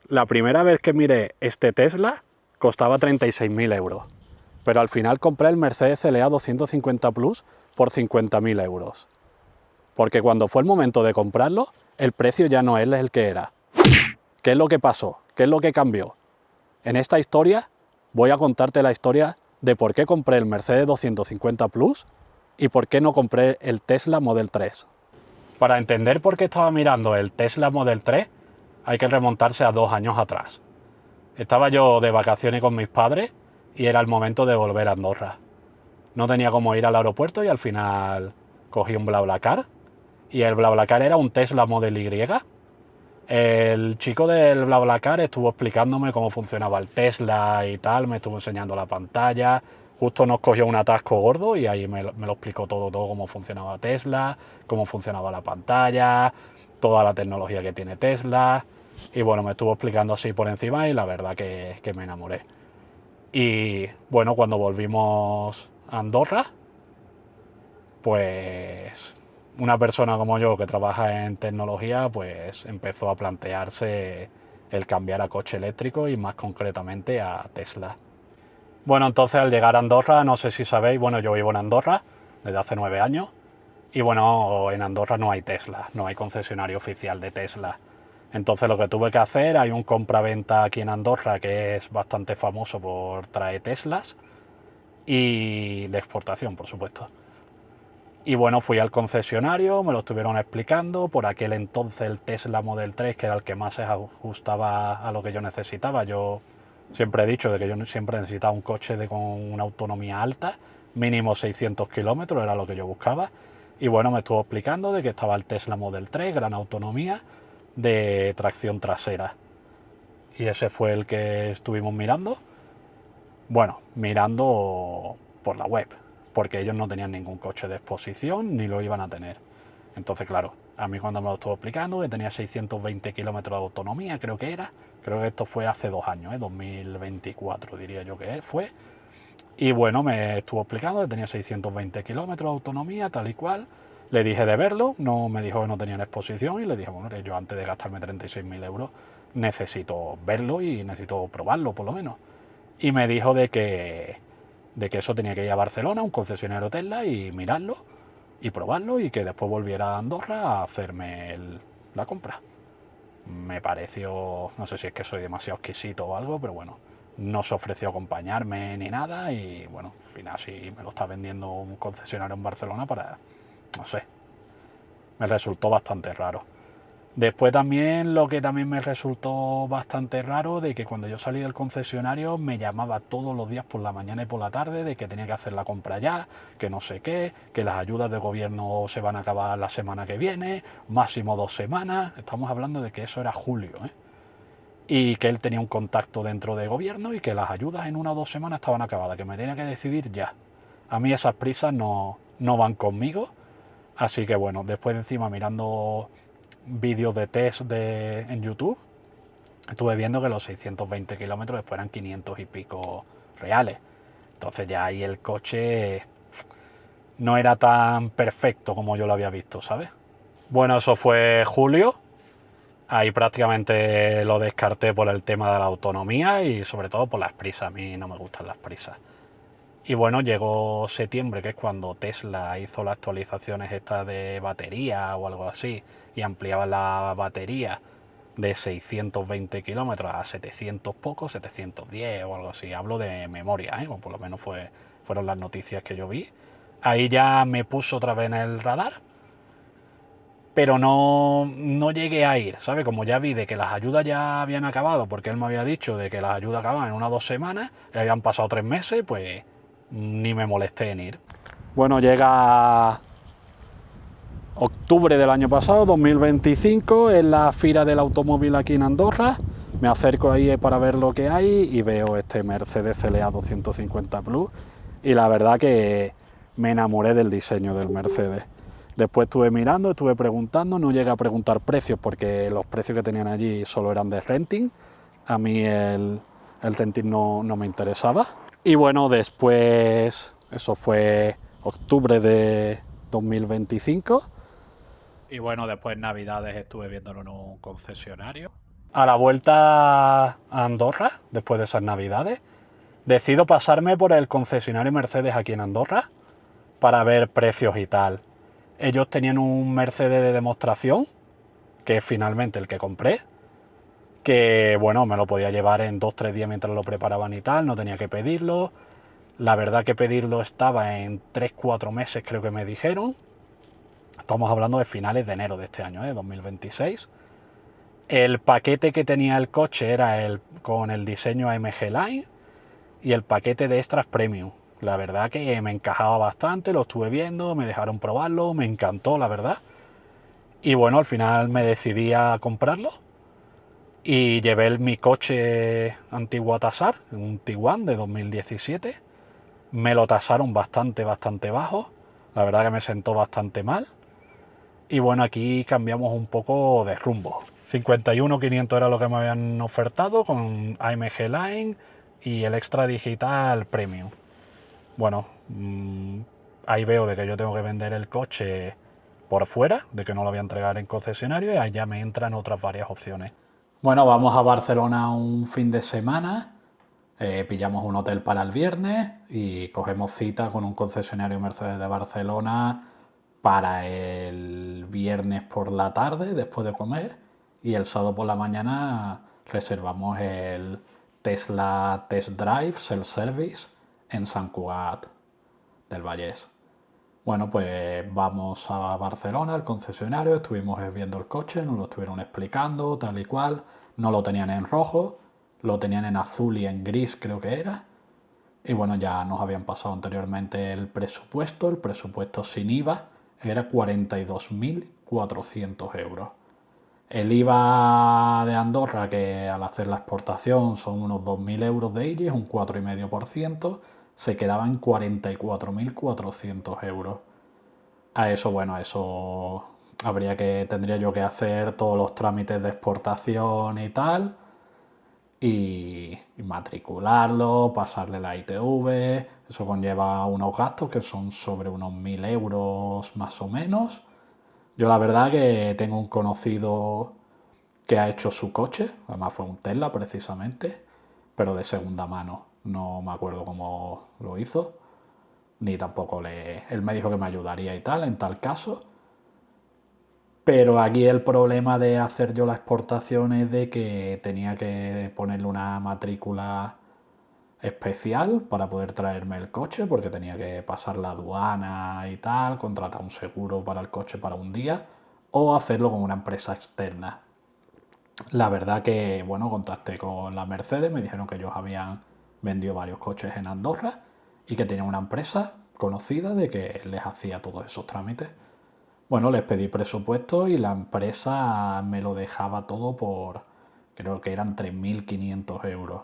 La primera vez que miré este Tesla costaba 36.000 euros, pero al final compré el Mercedes CLA 250 Plus por 50.000 euros. Porque cuando fue el momento de comprarlo, el precio ya no es el que era. ¿Qué es lo que pasó? ¿Qué es lo que cambió? En esta historia voy a contarte la historia de por qué compré el Mercedes 250 Plus y por qué no compré el Tesla Model 3. Para entender por qué estaba mirando el Tesla Model 3, hay que remontarse a 2 años atrás. Estaba yo de vacaciones con mis padres y era el momento de volver a Andorra. No tenía cómo ir al aeropuerto y al final cogí un BlaBlaCar. Y el BlaBlaCar era un Tesla Model Y. El chico del BlaBlaCar estuvo explicándome cómo funcionaba el Tesla y tal, me estuvo enseñando la pantalla. Justo nos cogió un atasco gordo y ahí me lo explicó todo cómo funcionaba Tesla, cómo funcionaba la pantalla, toda la tecnología que tiene Tesla. Y bueno, me estuvo explicando así por encima y la verdad que me enamoré. Y bueno, cuando volvimos a Andorra, pues una persona como yo que trabaja en tecnología, pues empezó a plantearse el cambiar a coche eléctrico y más concretamente a Tesla. Bueno, entonces al llegar a Andorra, no sé si sabéis, bueno, yo vivo en Andorra desde hace 9 años y bueno, en Andorra no hay Tesla, no hay concesionario oficial de Tesla. Entonces lo que tuve que hacer, hay un compraventa aquí en Andorra que es bastante famoso por traer Teslas y de exportación, por supuesto. Y bueno, fui al concesionario, me lo estuvieron explicando. Por aquel entonces el Tesla Model 3, que era el que más se ajustaba a lo que yo necesitaba. Yo siempre he dicho de que yo siempre necesitaba un coche con una autonomía alta, mínimo 600 kilómetros, era lo que yo buscaba. Y bueno, me estuvo explicando de que estaba el Tesla Model 3, gran autonomía, de tracción trasera. Y ese fue el que estuvimos mirando. Bueno, mirando por la web, porque ellos no tenían ningún coche de exposición ni lo iban a tener. Entonces, claro, a mí cuando me lo estuvo explicando, que tenía 620 kilómetros de autonomía, creo que esto fue hace 2 años, 2024 diría yo que fue. Y bueno, me estuvo explicando que tenía 620 kilómetros de autonomía, tal y cual. Le dije de verlo, no me dijo que no tenían exposición y le dije, bueno, yo antes de gastarme 36.000 euros necesito verlo y necesito probarlo por lo menos. Y me dijo de que eso tenía que ir a Barcelona, un concesionario Tesla, y mirarlo y probarlo y que después volviera a Andorra a hacerme la compra. Me pareció, no sé si es que soy demasiado exquisito o algo, pero bueno, no se ofreció acompañarme ni nada y bueno, al final sí me lo está vendiendo un concesionario en Barcelona para, no sé, me resultó bastante raro. Después también lo que también me resultó bastante raro de que cuando yo salí del concesionario me llamaba todos los días por la mañana y por la tarde de que tenía que hacer la compra ya, que no sé qué, que las ayudas de gobierno se van a acabar la semana que viene, máximo 2 semanas. Estamos hablando de que eso era julio, ¿eh? Y que él tenía un contacto dentro de gobierno y que las ayudas en 1 o 2 semanas estaban acabadas, que me tenía que decidir ya. A mí esas prisas no van conmigo, así que bueno, después de encima mirando vídeos de test en YouTube, estuve viendo que los 620 kilómetros después eran 500 y pico reales. Entonces ya ahí el coche no era tan perfecto como yo lo había visto, ¿sabes? Bueno, eso fue julio. Ahí prácticamente lo descarté por el tema de la autonomía y sobre todo por las prisas. A mí no me gustan las prisas. Y bueno, llegó septiembre, que es cuando Tesla hizo las actualizaciones estas de batería o algo así, y ampliaba la batería de 620 kilómetros a 700 pocos, 710 o algo así. Hablo de memoria, o por lo menos fueron las noticias que yo vi. Ahí ya me puso otra vez en el radar, pero no llegué a ir, ¿sabes? Como ya vi de que las ayudas ya habían acabado, porque él me había dicho de que las ayudas acababan en 1 o 2 semanas, y habían pasado 3 meses, pues ni me molesté en ir. Bueno, llega octubre del año pasado, 2025, es la Fira del Automóvil aquí en Andorra. Me acerco ahí para ver lo que hay y veo este Mercedes CLA 250 Plus y la verdad que me enamoré del diseño del Mercedes. Después estuve mirando, estuve preguntando, no llegué a preguntar precios porque los precios que tenían allí solo eran de renting. A mí el renting no me interesaba. Y bueno, después, eso fue octubre de 2025. Y bueno, después Navidades estuve viéndolo en un concesionario. a la vuelta a Andorra, después de esas navidades, decido pasarme por el concesionario Mercedes aquí en Andorra para ver precios y tal. Ellos tenían un Mercedes de demostración, que es finalmente el que compré, que bueno, me lo podía llevar en 2-3 días mientras lo preparaban y tal, no tenía que pedirlo. La verdad que pedirlo estaba en 3-4 meses, creo que me dijeron. Estamos hablando de finales de enero de este año, 2026. El paquete que tenía el coche era el con el diseño AMG Line y el paquete de extras premium. La verdad que me encajaba bastante, lo estuve viendo, me dejaron probarlo, me encantó, la verdad. Y bueno, al final me decidí a comprarlo y llevé mi coche antiguo a tasar, un Tiguan de 2017. Me lo tasaron bastante bajo. La verdad que me sentó bastante mal. Y bueno, aquí cambiamos un poco de rumbo. 51.500 era lo que me habían ofertado con AMG Line y el extra digital premium. Bueno, ahí veo de que yo tengo que vender el coche por fuera, de que no lo voy a entregar en concesionario y allá me entran otras varias opciones. Bueno, vamos a Barcelona un fin de semana, pillamos un hotel para el viernes y cogemos cita con un concesionario Mercedes de Barcelona para el viernes por la tarde, después de comer, y el sábado por la mañana reservamos el Tesla Test Drive Self Service en Sant Cugat del Vallès. Bueno, pues vamos a Barcelona, al concesionario, estuvimos viendo el coche, nos lo estuvieron explicando, tal y cual. No lo tenían en rojo, lo tenían en azul y en gris, creo que era. Y bueno, ya nos habían pasado anteriormente el presupuesto sin IVA era 42.400 euros. El IVA de Andorra, que al hacer la exportación son unos 2.000 euros de IRI, es un 4,5%, se quedaba en 44.400 euros. A eso, bueno, a eso tendría yo que hacer todos los trámites de exportación y tal, y matricularlo, pasarle la ITV, eso conlleva unos gastos que son sobre unos 1.000 euros más o menos. Yo la verdad que tengo un conocido que ha hecho su coche, además fue un Tesla precisamente, pero de segunda mano. No me acuerdo cómo lo hizo, ni tampoco él me dijo que me ayudaría y tal, en tal caso. Pero aquí el problema de hacer yo la exportación es de que tenía que ponerle una matrícula especial para poder traerme el coche, porque tenía que pasar la aduana y tal, contratar un seguro para el coche para un día, o hacerlo con una empresa externa. La verdad que, bueno, contacté con la Mercedes, me dijeron que ellos habían vendido varios coches en Andorra y que tenían una empresa conocida de que les hacía todos esos trámites. Bueno, les pedí presupuesto y la empresa me lo dejaba todo por, creo que eran 3.500 euros.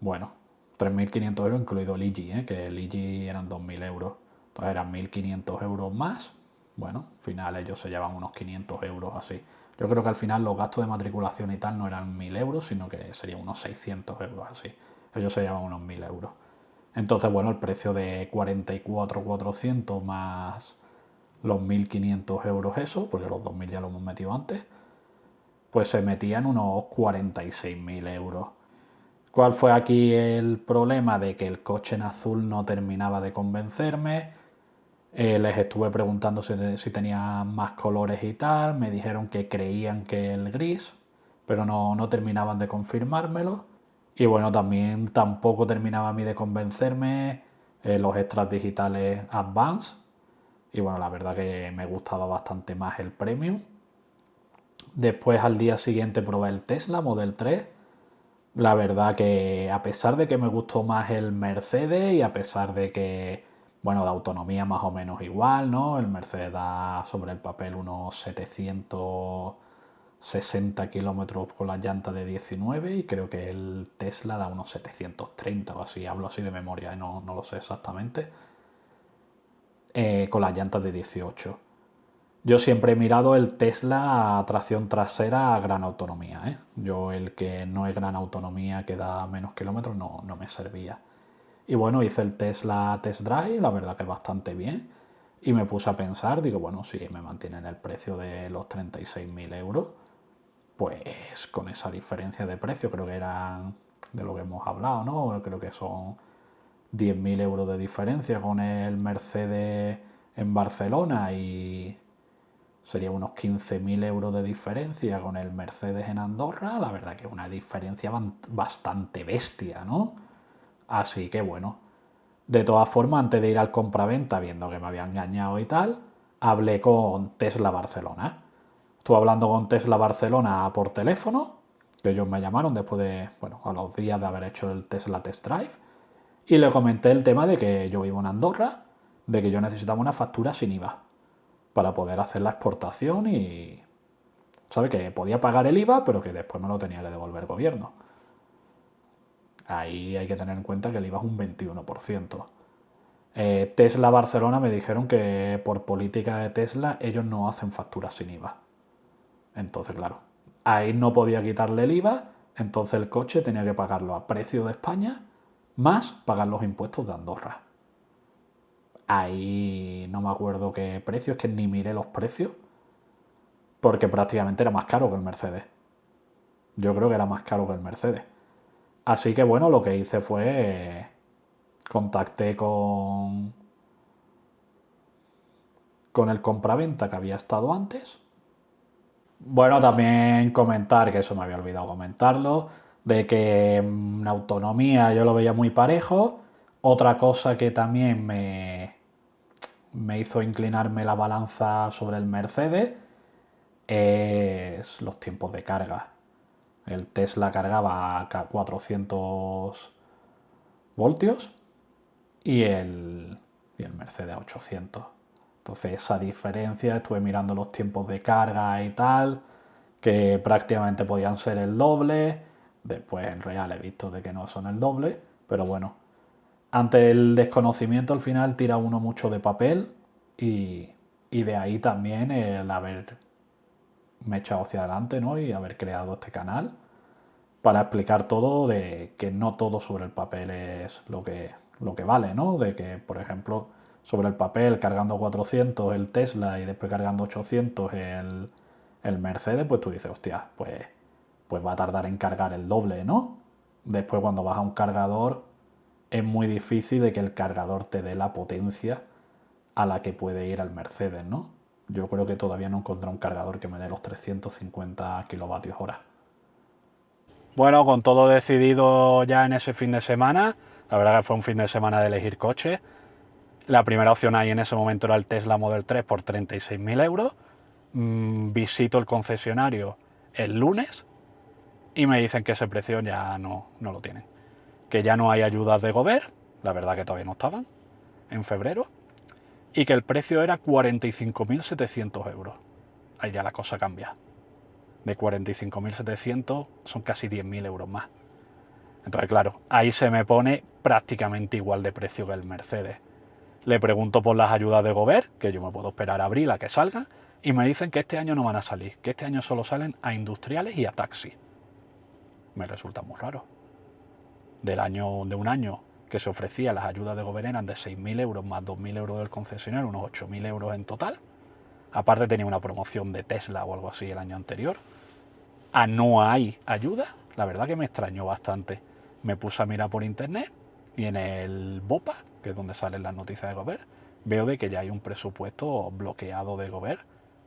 Bueno, 3.500 euros incluido el IGI, que el IGI eran 2.000 euros. Entonces eran 1.500 euros más. Bueno, al final ellos se llevan unos 500 euros así. Yo creo que al final los gastos de matriculación y tal no eran 1.000 euros, sino que serían unos 600 euros así. Ellos se llevan unos 1.000 euros. Entonces, bueno, el precio de 44.400 más los 1.500 euros eso, porque los 2.000 ya lo hemos metido antes, pues se metían unos 46.000 euros. ¿Cuál fue aquí el problema? De que el coche en azul no terminaba de convencerme. Les estuve preguntando si tenían más colores y tal. Me dijeron que creían que el gris, pero no terminaban de confirmármelo. Y bueno, también tampoco terminaba a mí de convencerme los extras digitales Advance. Y bueno, la verdad que me gustaba bastante más el Premium. Después al día siguiente probé el Tesla Model 3. La verdad que a pesar de que me gustó más el Mercedes y a pesar de que, bueno, de autonomía más o menos igual, ¿no? El Mercedes da sobre el papel unos 760 kilómetros con la llanta de 19 y creo que el Tesla da unos 730 o así, hablo así de memoria, no lo sé exactamente, con las llantas de 18. Yo siempre he mirado el Tesla a tracción trasera a gran autonomía, ¿eh? Yo el que no es gran autonomía, que da menos kilómetros, no me servía. Y bueno, hice el Tesla Test Drive, la verdad que bastante bien. Y me puse a pensar, digo, bueno, si me mantienen el precio de los 36.000 euros, pues con esa diferencia de precio, creo que eran de lo que hemos hablado, ¿no? Creo que son 10.000 euros de diferencia con el Mercedes en Barcelona y sería unos 15.000 euros de diferencia con el Mercedes en Andorra. La verdad que es una diferencia bastante bestia, ¿no? Así que bueno, de todas formas, antes de ir al compraventa, viendo que me había engañado y tal, hablé con Tesla Barcelona. Estuve hablando con Tesla Barcelona por teléfono, que ellos me llamaron después de, bueno, a los días de haber hecho el Tesla Test Drive, y le comenté el tema de que yo vivo en Andorra, de que yo necesitaba una factura sin IVA para poder hacer la exportación y, ¿sabe? Que podía pagar el IVA, pero que después me lo tenía que devolver el gobierno. Ahí hay que tener en cuenta que el IVA es un 21%. Tesla Barcelona me dijeron que por política de Tesla ellos no hacen facturas sin IVA. Entonces, claro, ahí no podía quitarle el IVA, entonces el coche tenía que pagarlo a precio de España más pagar los impuestos de Andorra. Ahí no me acuerdo qué precio, es que ni miré los precios, porque prácticamente era más caro que el Mercedes. Yo creo que era más caro que el Mercedes. Así que bueno, lo que hice fue contacté con el compraventa que había estado antes. Bueno, también comentar, que eso me había olvidado comentarlo, de que en autonomía yo lo veía muy parejo. Otra cosa que también me hizo inclinarme la balanza sobre el Mercedes es los tiempos de carga. El Tesla cargaba a 400 voltios y el Mercedes a 800. Entonces esa diferencia, estuve mirando los tiempos de carga y tal, que prácticamente podían ser el doble. Después en real he visto de que no son el doble, pero bueno, ante el desconocimiento al final tira uno mucho de papel y de ahí también el haberme echado hacia adelante, ¿no? Y haber creado este canal para explicar todo, de que no todo sobre el papel es lo que vale, ¿no? De que, por ejemplo, sobre el papel cargando 400 el Tesla y después cargando 800 el Mercedes, pues tú dices, hostia, pues va a tardar en cargar el doble, ¿no? Después cuando vas a un cargador es muy difícil de que el cargador te dé la potencia a la que puede ir el Mercedes, ¿no? Yo creo que todavía no he encontrado un cargador que me dé los 350 kilovatios hora. Bueno, con todo decidido ya en ese fin de semana, la verdad que fue un fin de semana de elegir coche. La primera opción ahí en ese momento era el Tesla Model 3 por 36.000 euros. Visito el concesionario el lunes y me dicen que ese precio ya no lo tienen. Que ya no hay ayudas de Gobierno, la verdad que todavía no estaban, en febrero, y que el precio era 45.700 euros. Ahí ya la cosa cambia. De 45.700 son casi 10.000 euros más. Entonces, claro, ahí se me pone prácticamente igual de precio que el Mercedes. Le pregunto por las ayudas de Gobierno, que yo me puedo esperar a abril a que salgan, y me dicen que este año no van a salir, que este año solo salen a industriales y a taxis. Me resulta muy raro. De un año que se ofrecía las ayudas de Gobierno eran de 6.000 euros más 2.000 euros del concesionario, unos 8.000 euros en total. Aparte tenía una promoción de Tesla o algo así el año anterior. No hay ayuda, la verdad que me extrañó bastante. Me puse a mirar por internet y en el BOPA, que es donde salen las noticias de Gobierno, veo de que ya hay un presupuesto bloqueado de Gobierno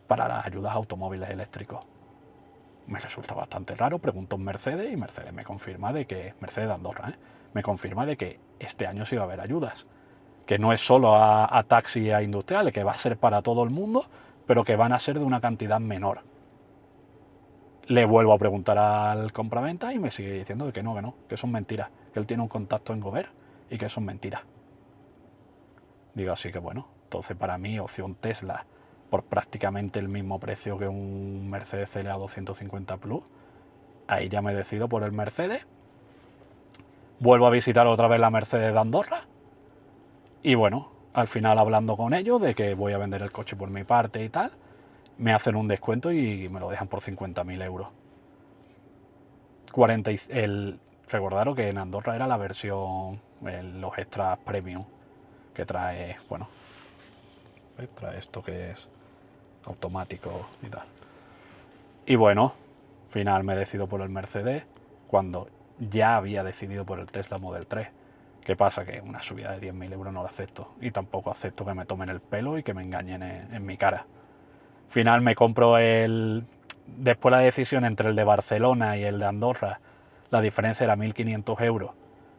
para las ayudas a automóviles eléctricos. Me resulta bastante raro, pregunto en Mercedes y Mercedes me confirma de que, Mercedes de Andorra, me confirma de que este año sí va a haber ayudas. Que no es solo a taxis y a industriales, que va a ser para todo el mundo, pero que van a ser de una cantidad menor. Le vuelvo a preguntar al compraventa y me sigue diciendo que son mentiras, que él tiene un contacto en Gobierno y que son mentiras. Digo, así que bueno, entonces para mí opción Tesla por prácticamente el mismo precio que un Mercedes CLA 250 Plus, ahí ya me decido por el Mercedes. Vuelvo a visitar otra vez la Mercedes de Andorra y bueno, al final hablando con ellos de que voy a vender el coche por mi parte y tal, me hacen un descuento y me lo dejan por 50.000 euros. 40 recordaros que en Andorra era la versión, los extras premium, que trae, bueno, trae esto que es automático y tal. Y bueno, Final me decido por el Mercedes cuando ya había decidido por el Tesla Model 3. ¿Qué pasa? Que una subida de 10.000 euros no la acepto. Y tampoco acepto que me tomen el pelo y que me engañen en mi cara. Final me compro el... Después la decisión entre el de Barcelona y el de Andorra, la diferencia era 1.500 euros.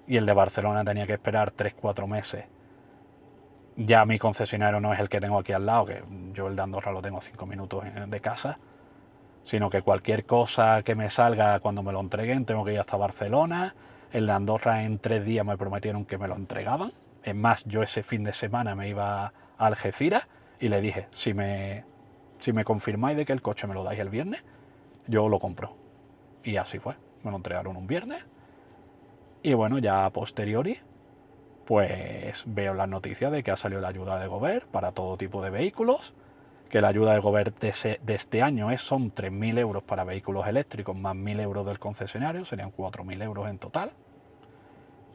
Y el de Barcelona tenía que esperar 3-4 meses. Ya mi concesionario no es el que tengo aquí al lado, que yo el de Andorra lo tengo 5 minutos de casa, sino que cualquier cosa que me salga cuando me lo entreguen tengo que ir hasta Barcelona. El de Andorra en 3 días me prometieron que me lo entregaban. Es más, yo ese fin de semana me iba a Algeciras y le dije, si me confirmáis de que el coche me lo dais el viernes, yo lo compro. Y así fue, me lo entregaron un viernes. Y bueno, ya a posteriori, pues veo las noticias de que ha salido la ayuda de Gobert para todo tipo de vehículos, que la ayuda de Gobert de este año son 3.000 euros para vehículos eléctricos más 1.000 euros del concesionario, serían 4.000 euros en total.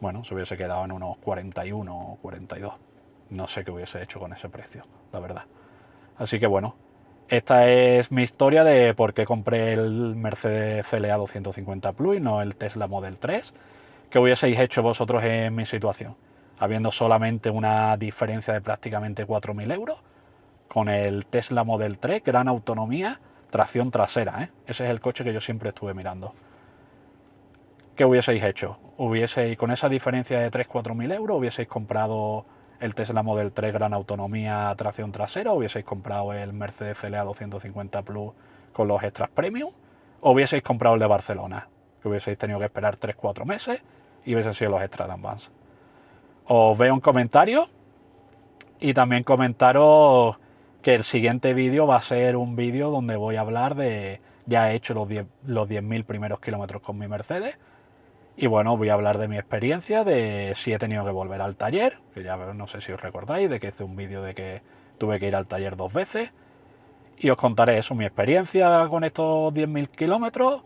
Bueno, se hubiese quedado en unos 41 o 42. No sé qué hubiese hecho con ese precio, la verdad. Así que bueno, esta es mi historia de por qué compré el Mercedes CLA 250 Plus y no el Tesla Model 3. ¿Qué hubieseis hecho vosotros en mi situación? Habiendo solamente una diferencia de prácticamente 4.000 euros, con el Tesla Model 3, gran autonomía, tracción trasera, ¿eh? Ese es el coche que yo siempre estuve mirando. ¿Qué hubieseis hecho? ¿Hubieseis, con esa diferencia de 3-4.000 euros, hubieseis comprado el Tesla Model 3 gran autonomía, tracción trasera, o hubieseis comprado el Mercedes CLA 250 Plus con los extras premium, o hubieseis comprado el de Barcelona, que hubieseis tenido que esperar 3-4 meses y hubiesen sido los extras de Advance? Os veo un comentario y también comentaros que el siguiente vídeo va a ser un vídeo donde voy a hablar de... Ya he hecho los 10.000 primeros kilómetros con mi Mercedes. Y bueno, voy a hablar de mi experiencia, de si he tenido que volver al taller, que ya no sé si os recordáis, de que hice un vídeo de que tuve que ir al taller 2 veces. Y os contaré eso, mi experiencia con estos 10.000 kilómetros,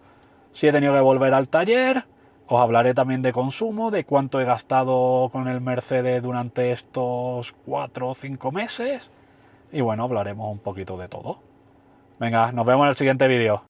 si he tenido que volver al taller. Os hablaré también de consumo, de cuánto he gastado con el Mercedes durante estos 4 o 5 meses. Y bueno, hablaremos un poquito de todo. Venga, nos vemos en el siguiente vídeo.